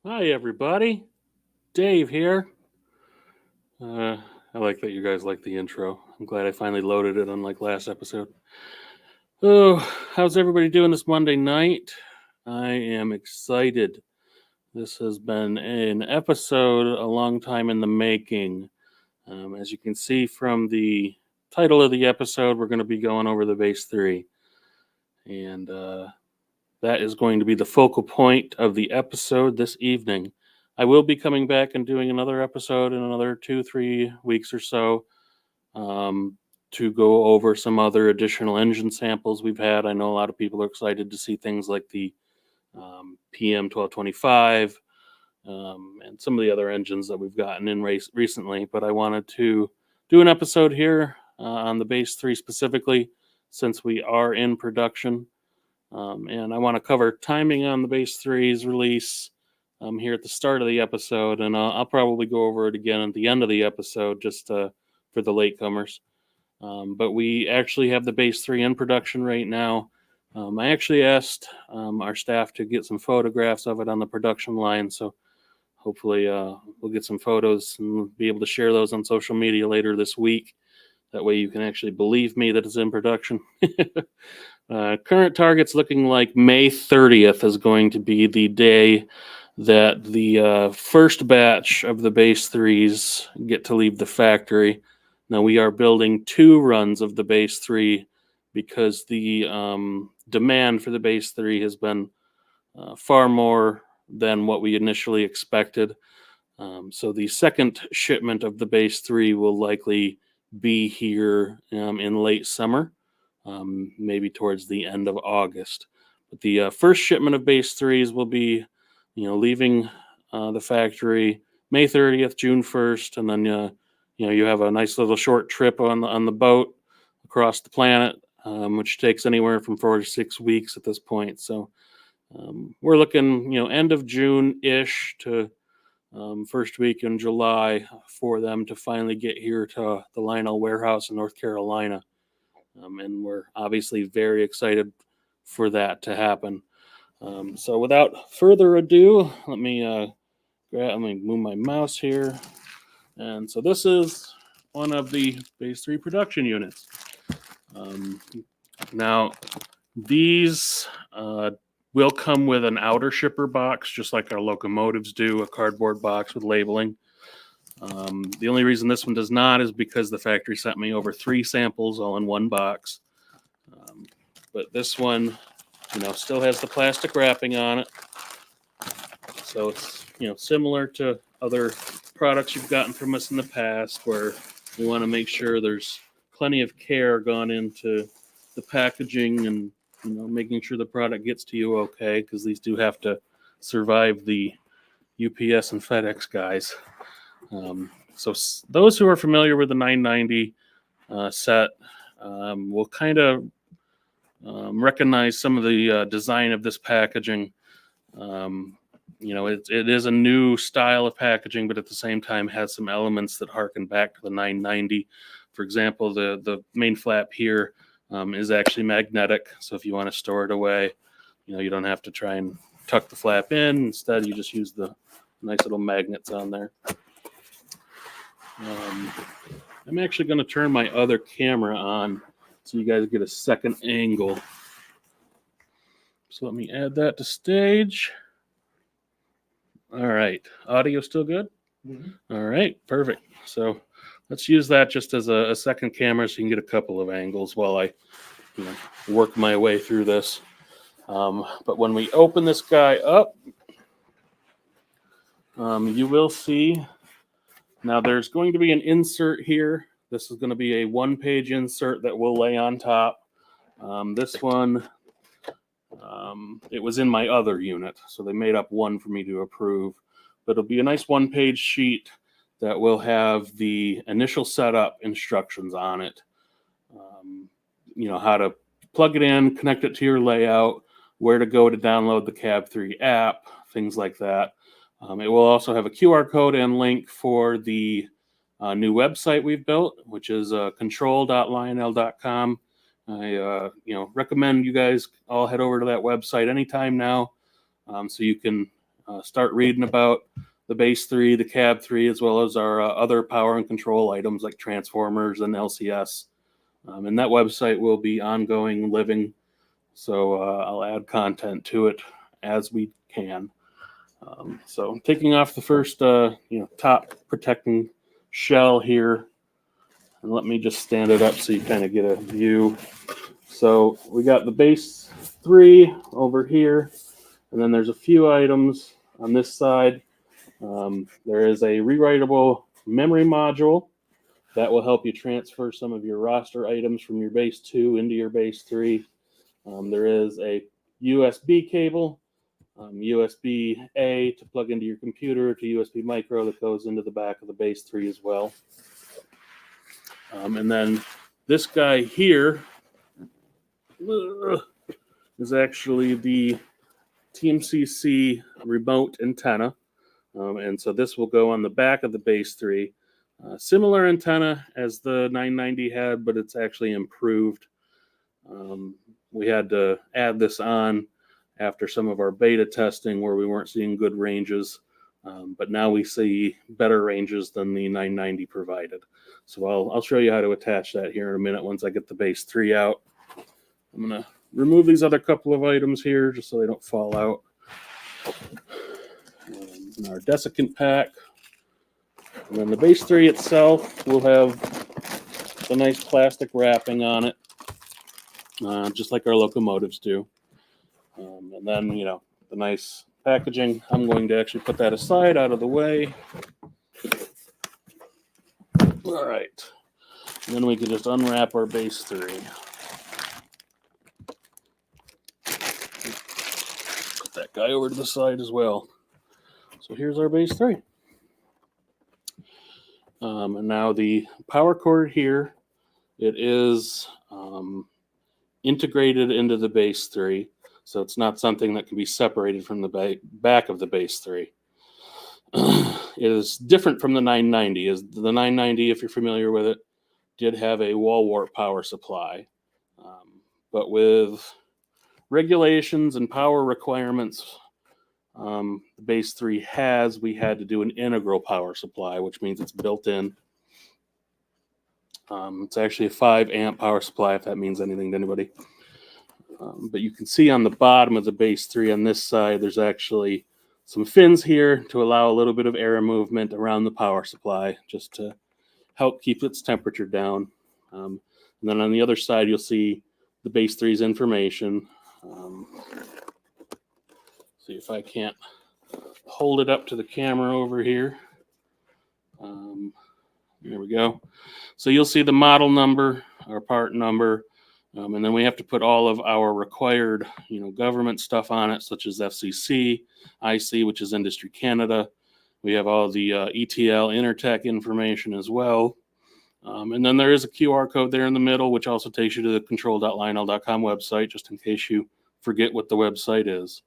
Hi, everybody. Dave here. I like that you guys like the intro. I'm glad I finally loaded it, unlike last episode. Oh, how's everybody doing this Monday night? I am excited. This has been an episode a long time in the making. As you can see from the title of the episode, we're going to be going over the Base 3. And that is going to be the focal point of the episode this evening. I will be coming back and doing another episode in another 2-3 weeks or so to go over some other additional engine samples we've had. I know a lot of people are excited to see things like the PM 1225 and some of the other engines that we've gotten in recently. But I wanted to do an episode here on the Base 3 specifically, since we are in production. And I want to cover timing on the Base 3's release here at the start of the episode, and I'll probably go over it again at the end of the episode just for the latecomers. But we actually have the Base 3 in production right now. I actually asked our staff to get some photographs of it on the production line, so hopefully we'll get some photos and be able to share those on social media later this week. That way you can actually believe me that it's in production. Current target's looking like May 30th is going to be the day that the first batch of the Base 3s get to leave the factory. Now, we are building 2 runs of the Base 3 because the demand for the Base 3 has been far more than what we initially expected. So the second shipment of the Base 3 will likely be here in late summer, maybe towards the end of August. But the first shipment of Base 3s will be, leaving the factory May 30th, June 1st, and then you have a nice little short trip on the boat across the planet, which takes anywhere from 4 to 6 weeks at this point. So we're looking, end of June-ish to first week in July for them to finally get here to the Lionel warehouse in North Carolina. And we're obviously very excited for that to happen. So without further ado, let me move my mouse here. And so this is one of the Base 3 production units. Now, these will come with an outer shipper box, just like our locomotives do, a cardboard box with labeling. The only reason this one does not is because the factory sent me over 3 samples all in one box. But this one, still has the plastic wrapping on it. So it's, similar to other products you've gotten from us in the past, where we want to make sure there's plenty of care gone into the packaging and, making sure the product gets to you okay, because these do have to survive the UPS and FedEx guys. So those who are familiar with the 990 set will kind of recognize some of the design of this packaging. It is a new style of packaging, but at the same time has some elements that harken back to the 990. For example, the main flap here is actually magnetic, so if you want to store it away, you don't have to try and tuck the flap in. Instead, you just use the nice little magnets on there. I'm actually going to turn my other camera on so you guys get a second angle. So let me add that to stage. All right, audio still good? Mm-hmm. All right, perfect. So let's use that just as a second camera so you can get a couple of angles while I work my way through this. But when we open this guy up, you will see, now there's going to be an insert here. This is going to be a 1-page insert that we'll lay on top. This one, it was in my other unit, so they made up one for me to approve. But it'll be a nice 1-page sheet that will have the initial setup instructions on it. How to plug it in, connect it to your layout, where to go to download the Cab3 app, things like that. It will also have a QR code and link for the new website we've built, which is control.lionel.com. I recommend you guys all head over to that website anytime now, so you can start reading about the Base3, the Cab3, as well as our other power and control items like transformers and LCS. And that website will be ongoing, living. So I'll add content to it as we can. So taking off the first, top protecting shell here, and let me just stand it up so you kind of get a view. So we got the Base3 over here, and then there's a few items on this side. There is a rewritable memory module that will help you transfer some of your roster items from your Base2 into your Base3. There is a USB cable, USB-A to plug into your computer, to USB micro that goes into the back of the Base3 as well. And then this guy here is actually the TMCC remote antenna. And so this will go on the back of the Base3. Similar antenna as the 990 had, but it's actually improved. We had to add this on after some of our beta testing where we weren't seeing good ranges. But now we see better ranges than the 990 provided. So I'll show you how to attach that here in a minute once I get the Base3 out. I'm going to remove these other couple of items here just so they don't fall out. And our desiccant pack. And then the Base3 itself will have the nice plastic wrapping on it, just like our locomotives do. And then, the nice packaging. I'm going to actually put that aside out of the way. All right. And then we can just unwrap our Base3. Put that guy over to the side as well. So here's our Base3. And now the power cord here, it is integrated into the Base3. So it's not something that can be separated from the back of the Base3. It is different from the 990. As the 990, if you're familiar with it, did have a wall wart power supply. But with regulations and power requirements the Base3 has, we had to do an integral power supply, which means it's built in. It's actually a 5 amp power supply, if that means anything to anybody. But you can see on the bottom of the Base3 on this side, there's actually some fins here to allow a little bit of air movement around the power supply, just to help keep its temperature down. And then on the other side, you'll see the Base3's information. See if I can't hold it up to the camera over here. There we go. So you'll see the model number, our part number, and then we have to put all of our required, government stuff on it, such as FCC, IC, which is Industry Canada. We have all the ETL Intertech information as well. And then there is a QR code there in the middle, which also takes you to the control.lionel.com website, just in case you forget what the website is.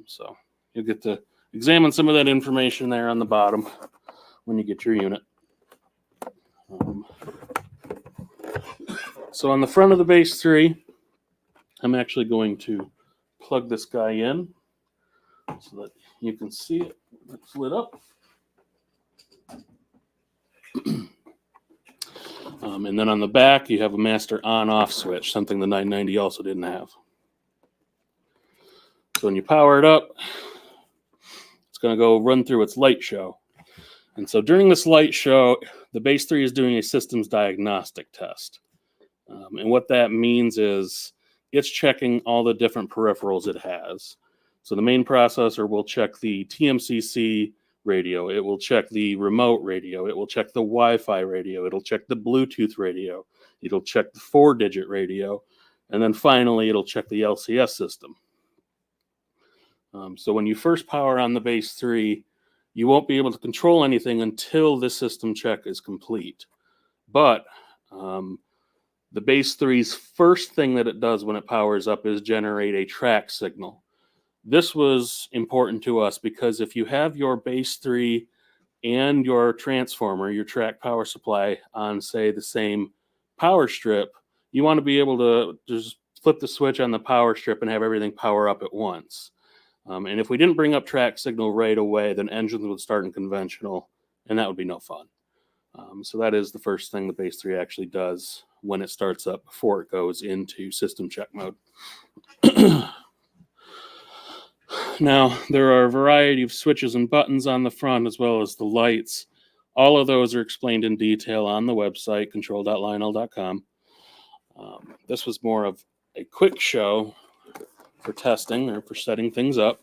So you'll get to examine some of that information there on the bottom when you get your unit. So on the front of the Base3, I'm actually going to plug this guy in so that you can see it. It's lit up. And then on the back, you have a master on-off switch, something the 990 also didn't have. So when you power it up, it's going to go run through its light show. And so during this light show, the Base3 is doing a systems diagnostic test. And what that means is it's checking all the different peripherals it has. So the main processor will check the TMCC radio. It will check the remote radio. It will check the Wi-Fi radio. It'll check the Bluetooth radio. It'll check the 4-digit radio. And then finally, it'll check the LCS system. So when you first power on the Base3, you won't be able to control anything until this system check is complete. But the Base3's first thing that it does when it powers up is generate a track signal. This was important to us because if you have your Base3 and your transformer, your track power supply on, say, the same power strip, you want to be able to just flip the switch on the power strip and have everything power up at once. And if we didn't bring up track signal right away, then engines would start in conventional, and that would be no fun. So that is the first thing the Base3 actually does when it starts up before it goes into system check mode. Now, there are a variety of switches and buttons on the front as well as the lights. All of those are explained in detail on the website, control.lionel.com. This was more of a quick show for testing or for setting things up.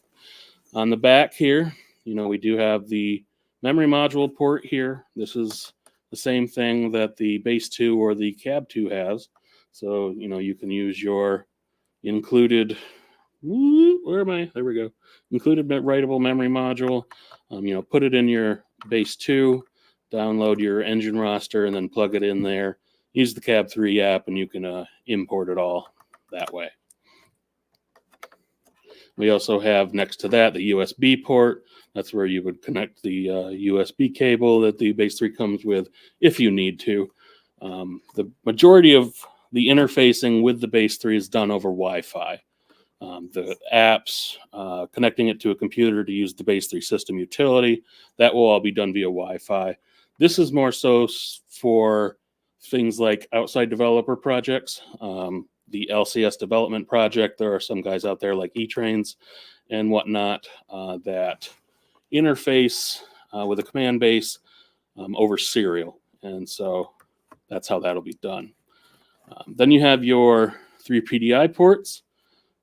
On the back here, we do have the memory module port here. This is the same thing that the Base2 or the Cab3 has. So, you can use your included, where am I? There we go. Included writable memory module. Put it in your Base2, download your engine roster, and then plug it in there. Use the Cab3 app, and you can import it all that way. We also have next to that the USB port. That's where you would connect the USB cable that the Base3 comes with if you need to. The majority of the interfacing with the Base3 is done over Wi-Fi. The apps, connecting it to a computer to use the Base3 system utility, that will all be done via Wi-Fi. This is more so for things like outside developer projects. The LCS development project, there are some guys out there like E-Trains and whatnot that interface with a command base over serial. And so that's how that'll be done. Then you have your 3 PDI ports.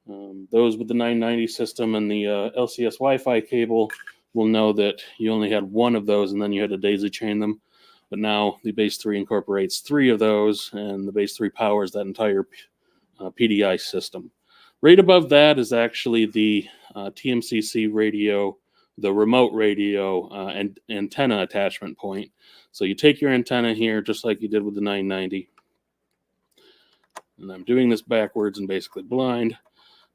Those with the 990 system and the LCS Wi-Fi cable will know that you only had one of those and then you had to daisy chain them. But now the Base3 incorporates 3 of those, and the Base3 powers that entire PDI system. Right above that is actually the TMCC radio, the remote radio and antenna attachment point. So you take your antenna here just like you did with the 990. And I'm doing this backwards and basically blind.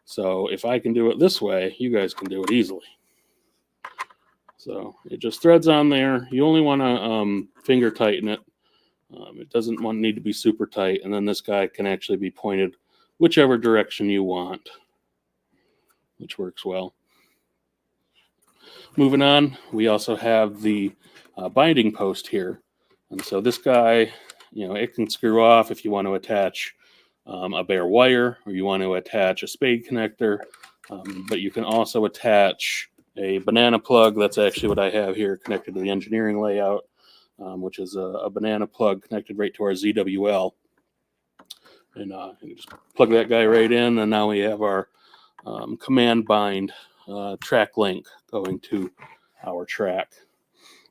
So if I can do it this way, you guys can do it easily. So it just threads on there. You only want to finger tighten it. It doesn't need to be super tight. And then this guy can actually be pointed whichever direction you want, which works well. Moving on, we also have the binding post here. And so this guy, it can screw off if you want to attach a bare wire or you want to attach a spade connector. But you can also attach a banana plug. That's actually what I have here connected to the engineering layout, which is a banana plug connected right to our ZWL. And you just plug that guy right in, and now we have our command bind track link going to our track.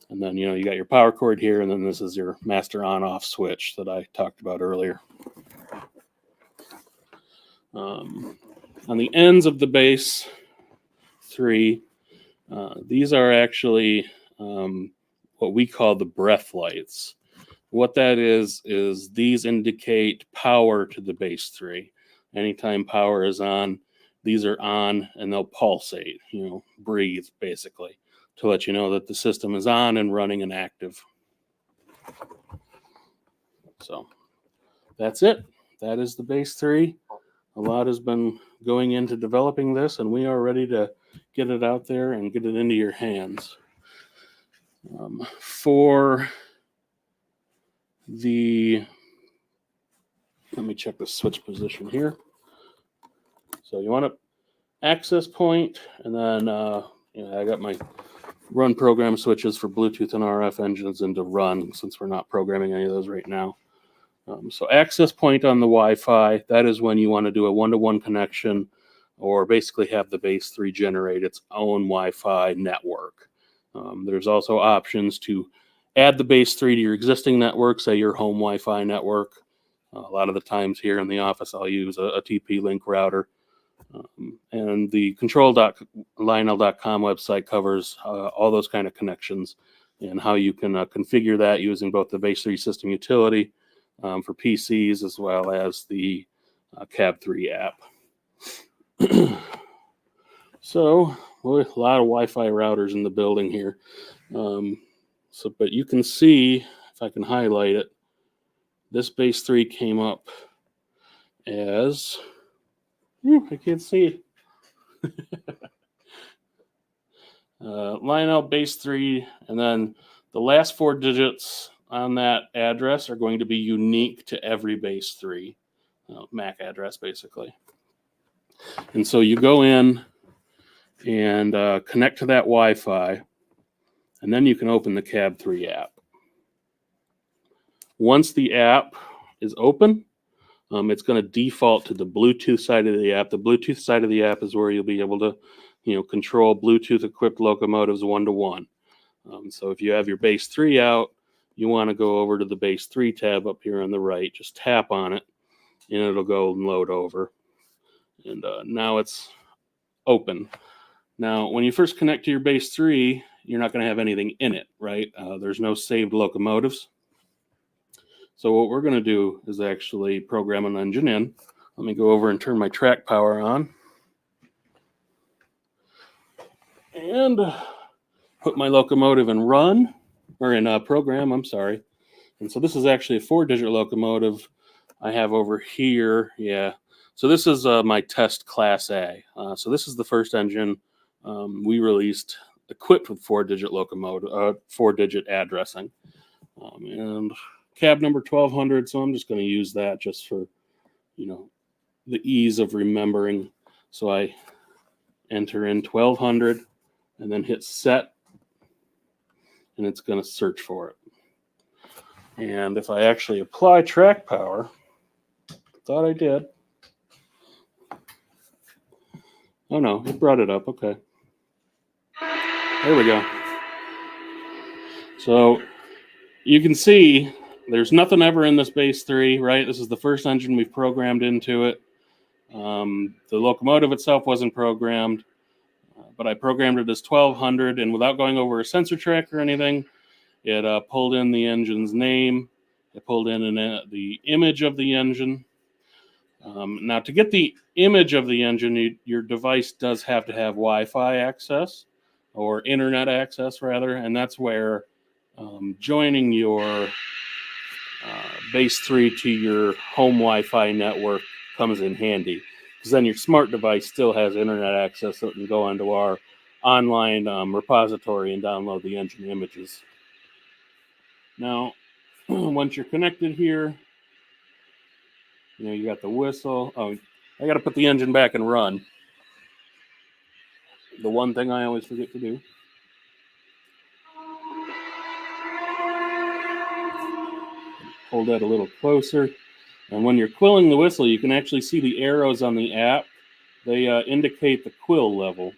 And then, you got your power cord here, and then this is your master on-off switch that I talked about earlier. On the ends of the Base3, these are actually what we call the breath lights. What that is these indicate power to the Base3. Anytime power is on, these are on and they'll pulsate, breathe basically, to let you know that the system is on and running and active. So that's it. That is the Base3. A lot has been going into developing this, and we are ready to get it out there and get it into your hands. Let me check the switch position here. So you want to access point, and then I got my run program switches for Bluetooth and RF engines into run, since we're not programming any of those right now. So access point on the Wi-Fi, that is when you want to do a one-to-one connection or basically have the Base3 generate its own Wi-Fi network. There's also options to add the Base3 to your existing network, say your home Wi-Fi network. A lot of the times here in the office, I'll use a TP-Link router. And the control.lionel.com website covers all those kind of connections and how you can configure that using both the Base3 system utility for PCs as well as the Cab3 app. So, a lot of Wi-Fi routers in the building here. But you can see, if I can highlight it, this Base3 came up as, I can't see it. line out Base3, and then the last 4 digits on that address are going to be unique to every Base3 MAC address, basically. And so you go in and connect to that Wi-Fi, and then you can open the Cab3 app. Once the app is open, it's going to default to the Bluetooth side of the app. The Bluetooth side of the app is where you'll be able to, control Bluetooth-equipped locomotives one-to-one. So if you have your Base3 out, you want to go over to the Base3 tab up here on the right. Just tap on it, and it'll go and load over. And now it's open. Now, when you first connect to your Base3, you're not going to have anything in it, right? There's no saved locomotives. So what we're going to do is actually program an engine in. Let me go over and turn my track power on. And put my locomotive in run, or in program, I'm sorry. And so this is actually a 4-digit locomotive I have over here. Yeah. So this is my test Class A. So this is the first engine we released equipped with 4-digit locomotive, 4-digit addressing. And cab number 1200. So I'm just going to use that just for, the ease of remembering. So I enter in 1200 and then hit set, and it's going to search for it. And if I actually apply track power, thought I did. Oh no, it brought it up. Okay. There we go. So you can see there's nothing ever in this Base3, right? This is the first engine we've programmed into it. The locomotive itself wasn't programmed, but I programmed it as 1200, and without going over a sensor track or anything, it pulled in the engine's name. It pulled in the image of the engine. Now, to get the image of the engine, your device does have to have Wi-Fi access, or internet access, rather, and that's where joining your Base3 to your home Wi-Fi network comes in handy, because then your smart device still has internet access, so it can go onto our online repository and download the engine images. Now, once you're connected here, you got the whistle. Oh, I got to put the engine back and run. The one thing I always forget to do. Hold that a little closer. And when you're quilling the whistle, you can actually see the arrows on the app. They indicate the quill level.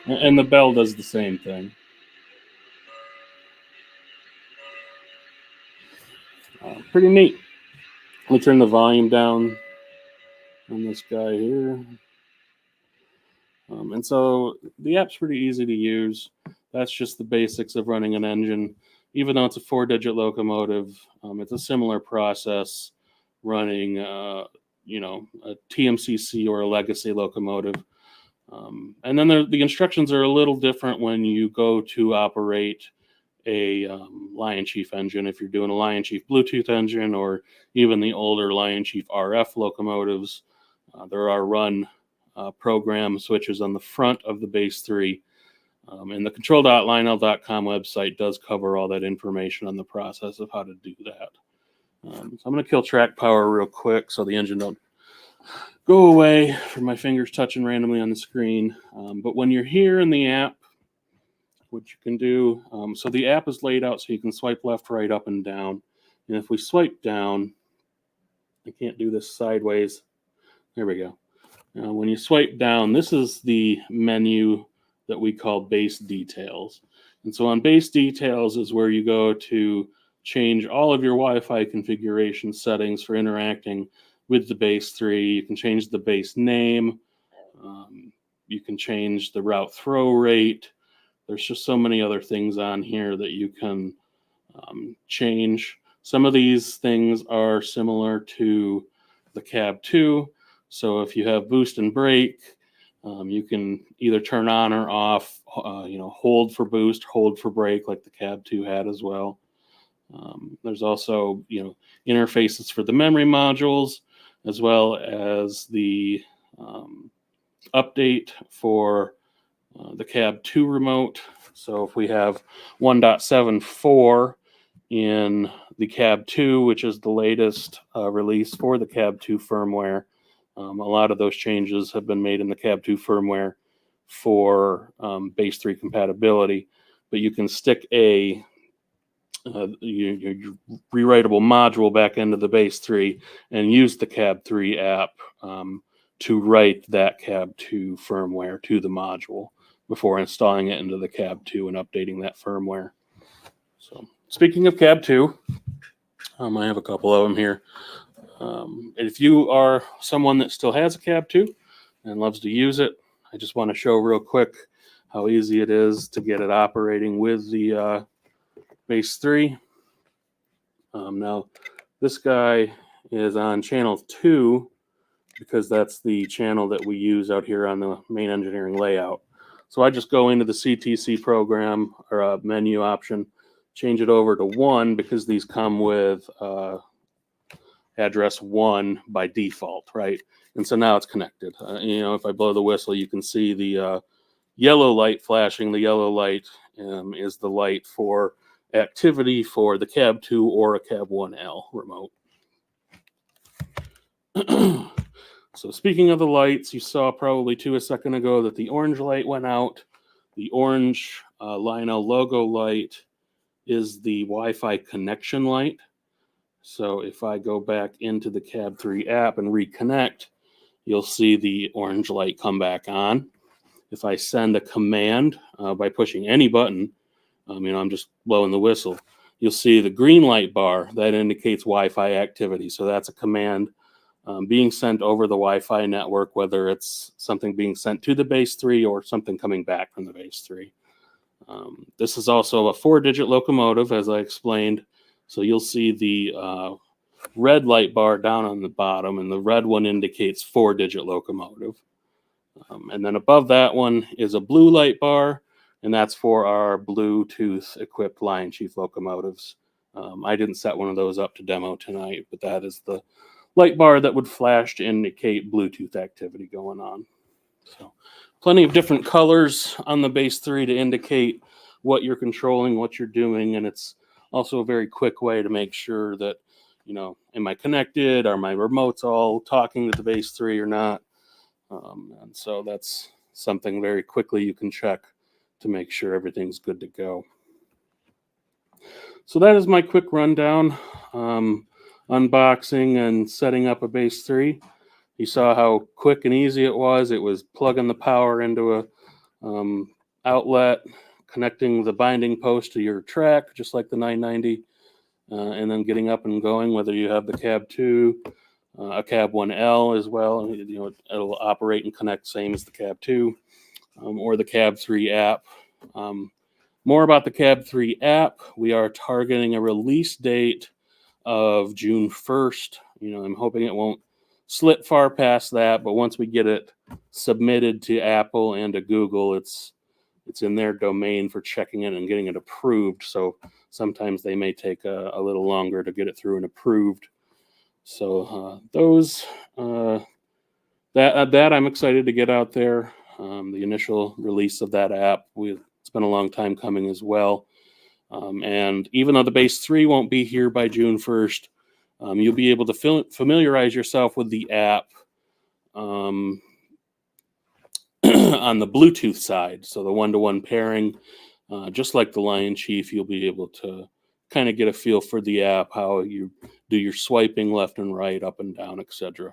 And the bell does the same thing. Pretty neat. Let me turn the volume down on this guy here. And so the app's pretty easy to use. That's just the basics of running an engine. Even though it's a 4-digit locomotive, it's a similar process running, a TMCC or a legacy locomotive. And then the instructions are a little different when you go to operate a Lion Chief engine. If you're doing a Lion Chief Bluetooth engine, or even the older Lion Chief RF locomotives, there are run program switches on the front of the Base3. And the control.lionel.com website does cover all that information on the process of how to do that. So I'm going to kill track power real quick so the engine don't go away from my fingers touching randomly on the screen. But when you're here in the app, what you can do, so the app is laid out so you can swipe left, right, up, and down. And if we swipe down, I can't do this sideways. There we go. When you swipe down, this is the menu that we call Base Details. And so on Base Details is where you go to change all of your Wi-Fi configuration settings for interacting with the Base3. You can change the base name. You can change the route throw rate. There's just so many other things on here that you can change. Some of these things are similar to the Cab2. So if you have boost and brake, you can either turn on or off, hold for boost, hold for brake, like the Cab2 had as well. There's also, interfaces for the memory modules, as well as the update for the Cab3 remote. So if we have 1.74 in the Cab3, which is the latest release for the Cab3 firmware, a lot of those changes have been made in the Cab3 firmware for Base3 compatibility. But you can stick a your rewritable module back into the Base3 and use the Cab3 app to write that Cab2 firmware to the module before installing it into the Cab2 and updating that firmware. So speaking of Cab2, I have a couple of them here. If you are someone that still has a Cab2 and loves to use it, I just want to show real quick how easy it is to get it operating with the Base3. Now, this guy is on channel 2 because that's the channel that we use out here on the main engineering layout. So I just go into the CTC program or menu option, change it over to 1 because these come with address 1 by default, right? And so now it's connected. If I blow the whistle, you can see the yellow light flashing. The yellow light is the light for activity for the Cab2 or a Cab1L remote. So speaking of the lights, you saw probably a second ago that the orange light went out. The orange Lionel logo light is the Wi-Fi connection light. So if I go back into the Cab3 app and reconnect, you'll see the orange light come back on. If I send a command by pushing any button, I'm just blowing the whistle, you'll see the green light bar that indicates Wi-Fi activity. So that's a command being sent over the Wi-Fi network, whether it's something being sent to the Base3 or something coming back from the Base3. This is also a 4-digit locomotive, as I explained. So you'll see the red light bar down on the bottom, and the red one indicates 4-digit locomotive. And then above that one is a blue light bar, and that's for our Bluetooth-equipped Lion Chief locomotives. I didn't set one of those up to demo tonight, but that is the light bar that would flash to indicate Bluetooth activity going on. So plenty of different colors on the Base3 to indicate what you're controlling, what you're doing, and it's also a very quick way to make sure that, am I connected? Are my remotes all talking to the Base3 or not? And so that's something very quickly you can check to make sure everything's good to go. So that is my quick rundown, unboxing and setting up a Base3. You saw how quick and easy it was. It was plugging the power into a outlet, connecting the binding post to your track, just like the 990, and then getting up and going, whether you have the Cab2, a Cab1L as well. It'll operate and connect same as the Cab2, or the Cab3 app. More about the Cab3 app. We are targeting a release date of June 1st. I'm hoping it won't slip far past that, but once we get it submitted to Apple and to Google, it's in their domain for checking it and getting it approved. So sometimes they may take a little longer to get it through and approved. So that I'm excited to get out there. The initial release of that app, it's been a long time coming as well. And even though the Base3 won't be here by June 1st, you'll be able to familiarize yourself with the app on the Bluetooth side. So the one-to-one pairing, just like the Lion Chief, you'll be able to kind of get a feel for the app, how you do your swiping left and right, up and down, etc.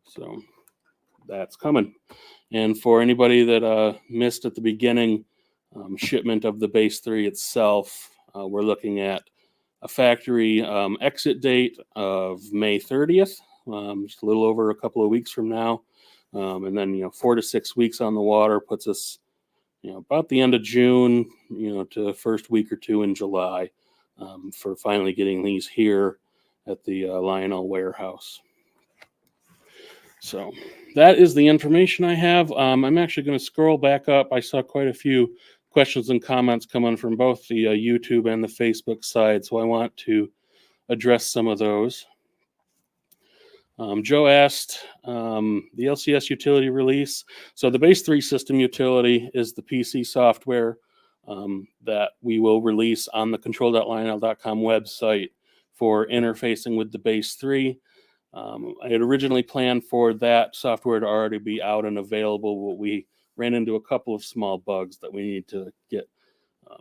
So that's coming. And for anybody that missed at the beginning, shipment of the Base3 itself, we're looking at a factory exit date of May 30th, just a little over a couple of weeks from now. And then, 4 to 6 weeks on the water puts us, about the end of June, to the first week or two in July, for finally getting these here at the Lionel warehouse. So that is the information I have. I'm actually going to scroll back up. I saw quite a few questions and comments coming from both the YouTube and the Facebook side, so I want to address some of those. Joe asked the LCS utility release. So the Base3 system utility is the PC software that we will release on the control.lionel.com website for interfacing with the Base3. I had originally planned for that software to already be out and available, but we ran into a couple of small bugs that we need to get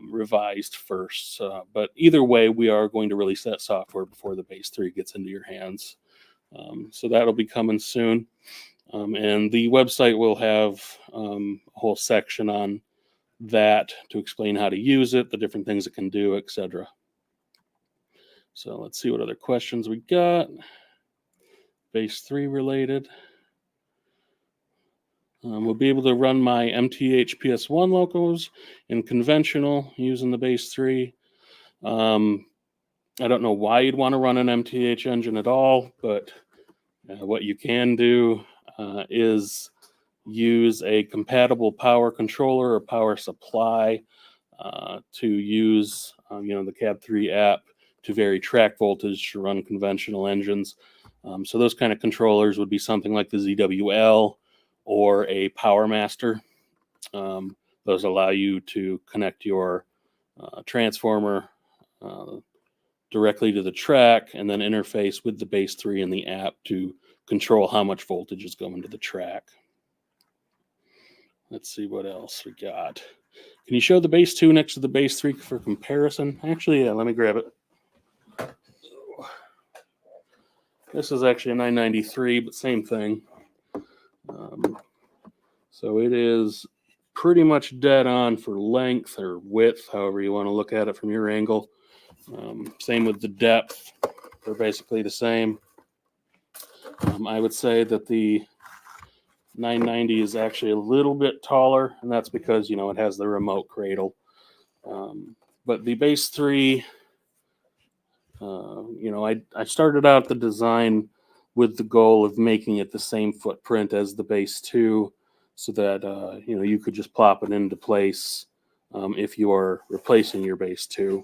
revised first. But either way, we are going to release that software before the Base3 gets into your hands. So that'll be coming soon. And the website will have a whole section on that to explain how to use it, the different things it can do, etc. So let's see what other questions we got. Base3 related. We'll be able to run my MTH PS1 locos in conventional using the Base3. I don't know why you'd want to run an MTH engine at all, but what you can do is use a compatible power controller or power supply to use the Cab3 app to vary track voltage to run conventional engines. So those kind of controllers would be something like the ZWL or a Power Master. Those allow you to connect your transformer directly to the track and then interface with the Base3 in the app to control how much voltage is going to the track. Let's see what else we got. Can you show the Base2 next to the Base3 for comparison? Actually, yeah, let me grab it. This is actually a 993, but same thing. So it is pretty much dead on for length or width, however you want to look at it from your angle. Same with the depth. They're basically the same. I would say that the 990 is actually a little bit taller, and that's because, it has the remote cradle. But the Base3, I started out the design with the goal of making it the same footprint as the Base2 so that, you could just plop it into place if you are replacing your Base2.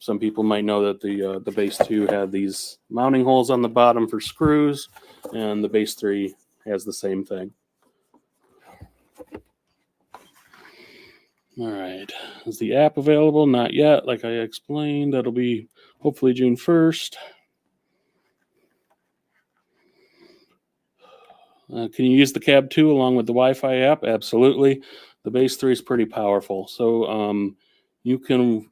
Some people might know that the Base2 had these mounting holes on the bottom for screws, and the Base3 has the same thing. All right. Is the app available? Not yet. Like I explained, that'll be hopefully June 1st. Can you use the Cab2 along with the Wi-Fi app? Absolutely. The Base3 is pretty powerful. So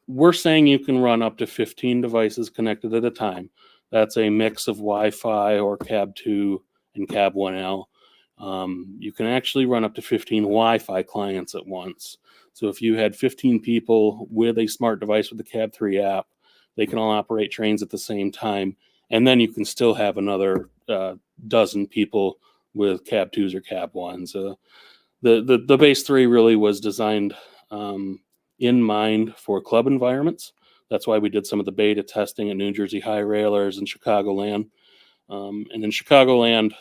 we're saying you can run up to 15 devices connected at a time. That's a mix of Wi-Fi or Cab2 and Cab1L. You can actually run up to 15 Wi-Fi clients at once. So if you had 15 people with a smart device with the Cab3 app, they can all operate trains at the same time. And then you can still have another dozen people with Cab2s or Cab1s. The Base3 really was designed in mind for club environments. That's why we did some of the beta testing at New Jersey High Railers and Chicagoland. And in Chicagoland,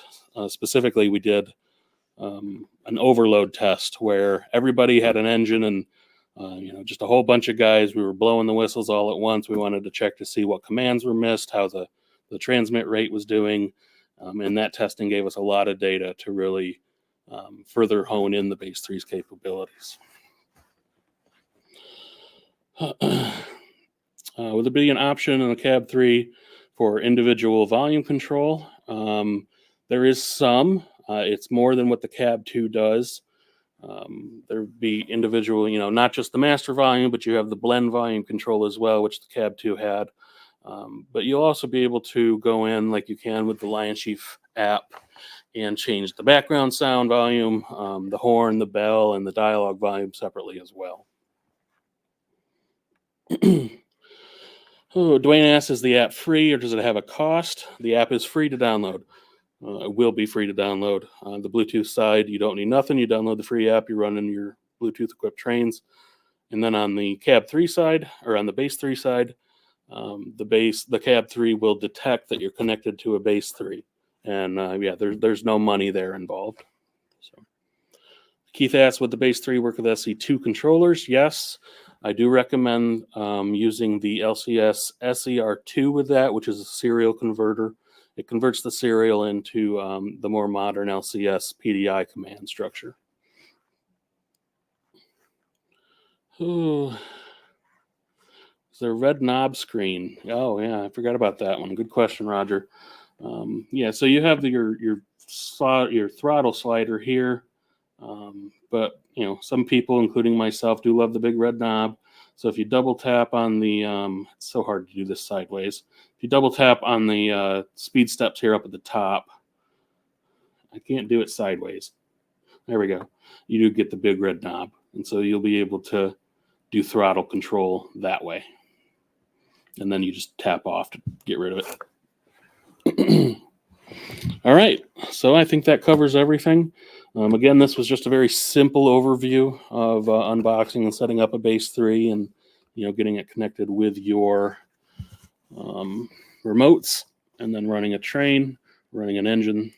specifically, we did an overload test where everybody had an engine and just a whole bunch of guys. We were blowing the whistles all at once. We wanted to check to see what commands were missed, how the transmit rate was doing. And that testing gave us a lot of data to really further hone in the Base3's capabilities. Will there be an option in the Cab3 for individual volume control? There is some. It's more than what the Cab2 does. There would be individual, not just the master volume, but you have the blend volume control as well, which the Cab2 had. But you'll also be able to go in like you can with the Lion Chief app and change the background sound volume, the horn, the bell, and the dialogue volume separately as well. Dwayne asks, is the app free or does it have a cost? The app is free to download. It will be free to download. On the Bluetooth side, you don't need nothing. You download the free app, you run in your Bluetooth-equipped trains. And then on the Cab3 side, or on the Base3 side, the Cab3 will detect that you're connected to a Base3. And there's no money there involved. So Keith asked, would the Base 3 work with SE2 controllers? Yes, I do recommend using the LCS SER2 with that, which is a serial converter. It converts the serial into the more modern LCS PDI command structure. Ooh. Is there a red knob screen? Oh, yeah, I forgot about that one. Good question, Roger. Yeah, so you have your throttle slider here. But some people, including myself, do love the big red knob. So if you double tap on the, it's so hard to do this sideways. If you double tap on the speed steps here up at the top, I can't do it sideways. There we go. You do get the big red knob. And so you'll be able to do throttle control that way. And then you just tap off to get rid of it. All right, so I think that covers everything. Again, this was just a very simple overview of unboxing and setting up a Base 3 and getting it connected with your remotes, and then running a train, running an engine.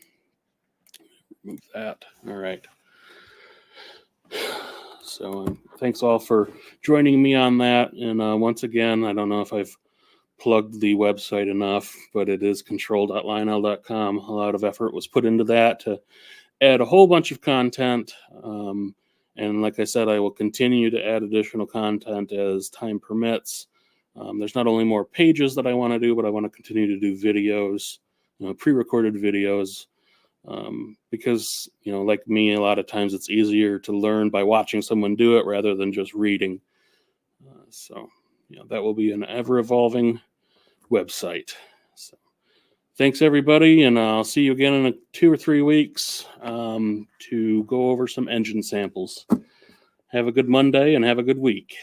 Remove that. All right. So thanks all for joining me on that. And once again, I don't know if I've plugged the website enough, but it is control.lionel.com. A lot of effort was put into that to add a whole bunch of content. And like I said, I will continue to add additional content as time permits. There's not only more pages that I want to do, but I want to continue to do videos, pre-recorded videos, because, like me, a lot of times it's easier to learn by watching someone do it rather than just reading. So that will be an ever-evolving website. So thanks, everybody, and I'll see you again in 2 or 3 weeks to go over some engine samples. Have a good Monday and have a good week.